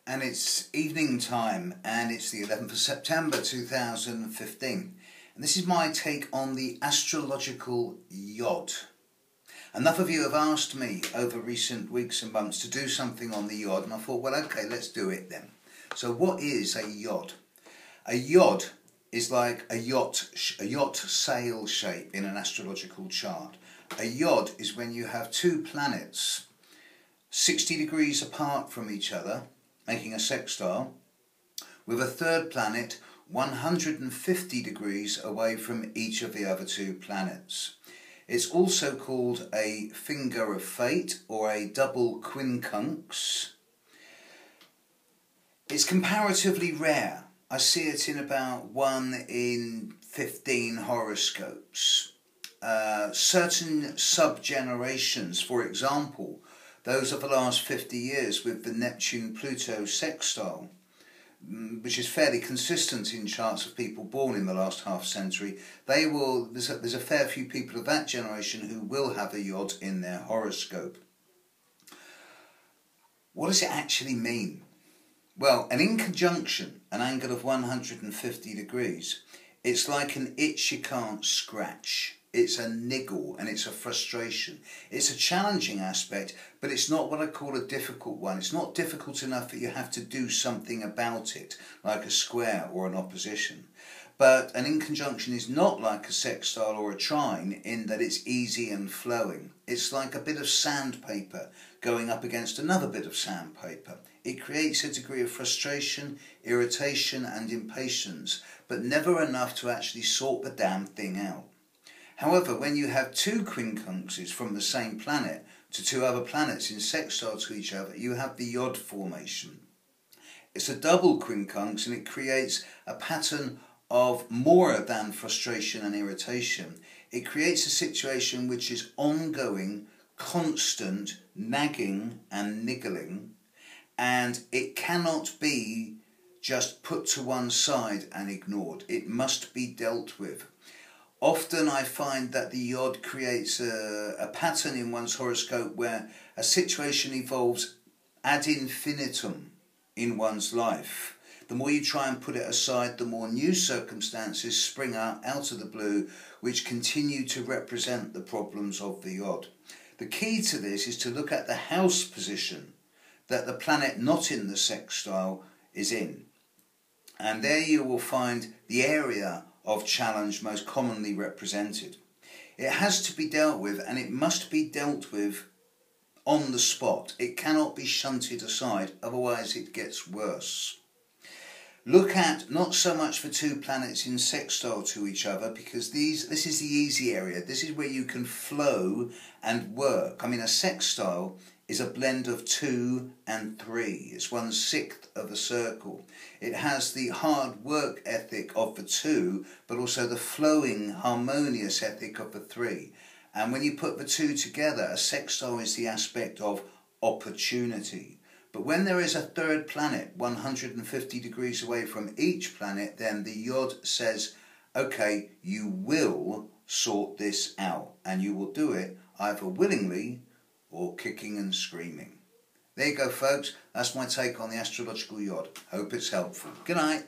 and it's evening time, and it's the 11th of September 2015, and this is my take on the astrological yod. Enough of you have asked me over recent weeks and months to do something on the yod, and I thought, well, okay, let's do it then. So what is a yod? A yod is like a yacht sail shape in an astrological chart. A yod is when you have two planets 60 degrees apart from each other, making a sextile, with a third planet 150 degrees away from each of the other two planets. It's also called a finger of fate or a double quincunx. It's comparatively rare. I see it in about 1 in 15 horoscopes. Certain sub-generations, for example, those of the last 50 years with the Neptune-Pluto sextile, which is fairly consistent in charts of people born in the last half century, there's a fair few people of that generation who will have a yod in their horoscope. What does it actually mean? Well, an inconjunction, an angle of 150 degrees, it's like an itch you can't scratch. It's a niggle and it's a frustration. It's a challenging aspect, but it's not what I call a difficult one. It's not difficult enough that you have to do something about it, like a square or an opposition. But an inconjunction is not like a sextile or a trine in that it's easy and flowing. It's like a bit of sandpaper going up against another bit of sandpaper. It creates a degree of frustration, irritation and impatience, but never enough to actually sort the damn thing out. However, when you have two quincunxes from the same planet to two other planets in sextile to each other, you have the yod formation. It's a double quincunx and it creates a pattern of more than frustration and irritation. It creates a situation which is ongoing, constant, nagging and niggling, and it cannot be just put to one side and ignored. It must be dealt with. Often I find that the yod creates a pattern in one's horoscope where a situation evolves ad infinitum in one's life. The more you try and put it aside, the more new circumstances spring out of the blue which continue to represent the problems of the yod. The key to this is to look at the house position that the planet not in the sextile is in. And there you will find the area of challenge most commonly represented. It has to be dealt with, and it must be dealt with on the spot. It cannot be shunted aside, otherwise it gets worse. Look at not so much the two planets in sextile to each other, because this is the easy area. This is where you can flow and work. I mean, a sextile is a blend of 2 and 3. It's 1/6 of a circle. It has the hard work ethic of the 2, but also the flowing, harmonious ethic of the 3. And when you put the two together, a sextile is the aspect of opportunity. But when there is a third planet 150 degrees away from each planet, then the yod says, okay, you will sort this out, and you will do it either willingly or kicking and screaming. There you go, folks. That's my take on the astrological yod. Hope it's helpful. Good night.